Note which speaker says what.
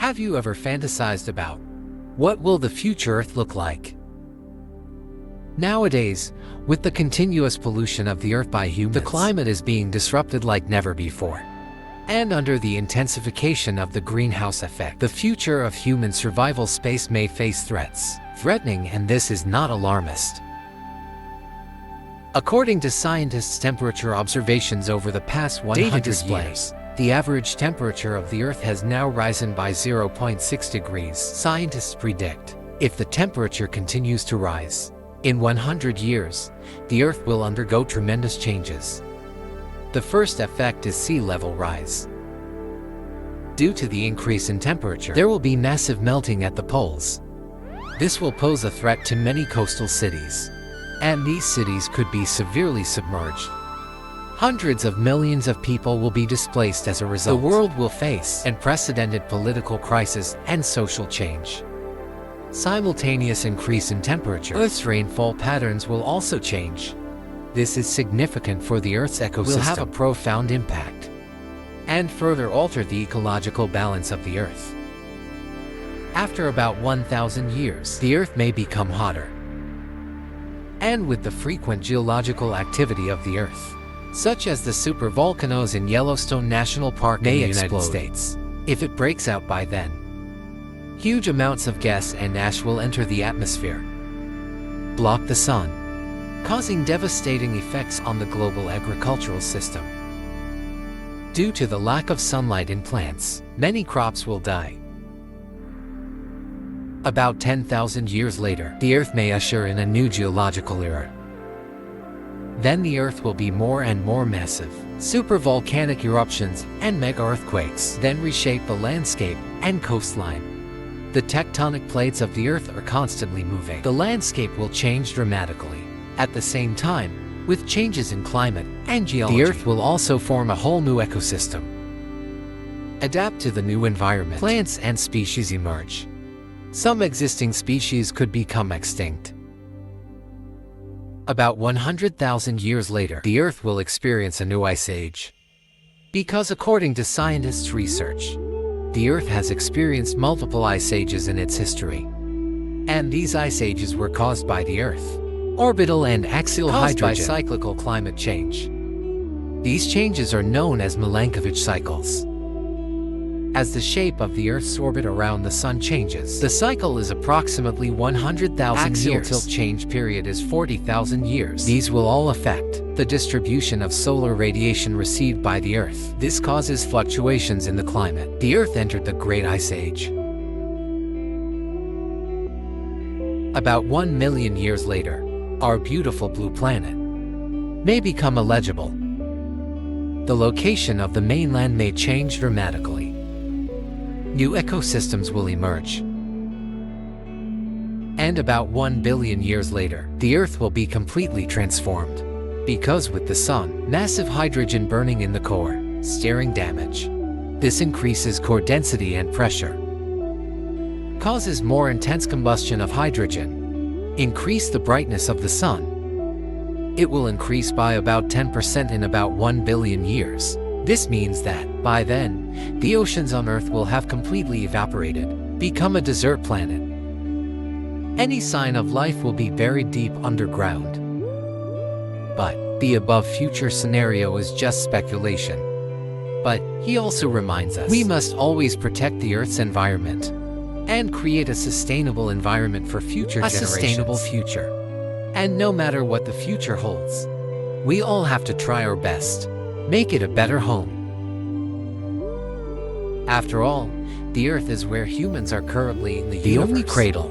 Speaker 1: Have you ever fantasized about what will the future Earth look like? Nowadays, with the continuous pollution of the Earth by humans, the climate is being disrupted like never before. And under the intensification of the greenhouse effect, the future of human survival space may face threatening, and this is not alarmist. According to scientists' temperature observations over the past 100 years, the average temperature of the Earth has now risen by 0.6 degrees. Scientists predict, if the temperature continues to rise, in 100 years, the Earth will undergo tremendous changes. The first effect is sea level rise. Due to the increase in temperature, there will be massive melting at the poles. This will pose a threat to many coastal cities, and these cities could be severely submerged. Hundreds of millions of people will be displaced as a result. The world will face an unprecedented political crisis and social change. Simultaneous increase in temperature, Earth's rainfall patterns will also change. This is significant for the Earth's ecosystem. Will have a profound impact and further alter the ecological balance of the Earth. After about 1,000 years, the Earth may become hotter. And with the frequent geological activity of the Earth, such as the supervolcanoes in Yellowstone National Park in the United States, if it breaks out by then, huge amounts of gas and ash will enter the atmosphere, block the sun, causing devastating effects on the global agricultural system. Due to the lack of sunlight in plants, many crops will die. About 10,000 years later, the Earth may usher in a new geological era. Then the Earth will be more and more massive. Supervolcanic eruptions and mega-earthquakes then reshape the landscape and coastline. The tectonic plates of the Earth are constantly moving. The landscape will change dramatically. At the same time, with changes in climate and geology, the Earth will also form a whole new ecosystem. Adapt to the new environment. Plants and species emerge. Some existing species could become extinct. About 100,000 years later, the Earth will experience a new ice age. Because according to scientists' research, the Earth has experienced multiple ice ages in its history. And these ice ages were caused by the Earth, orbital and axial hydrogen, by cyclical climate change. These changes are known as Milankovitch cycles. As the shape of the Earth's orbit around the Sun changes, the cycle is approximately 100,000 years. Axial tilt change period is 40,000 years. These will all affect the distribution of solar radiation received by the Earth. This causes fluctuations in the climate. The Earth entered the Great Ice Age. About 1 million years later, our beautiful blue planet may become illegible. The location of the mainland may change dramatically. New ecosystems will emerge. And about 1 billion years later, the Earth will be completely transformed. Because with the Sun, massive hydrogen burning in the core, stirring damage. This increases core density and pressure, causes more intense combustion of hydrogen, increase the brightness of the Sun. It will increase by about 10% in about 1 billion years. This means that, by then, the oceans on Earth will have completely evaporated, become a desert planet. Any sign of life will be buried deep underground. But the above future scenario is just speculation. But he also reminds us we must always protect the Earth's environment and create a sustainable environment for future generations. A sustainable future. And no matter what the future holds, we all have to try our best. Make it a better home. After all, the Earth is where humans are currently in the universe. The only cradle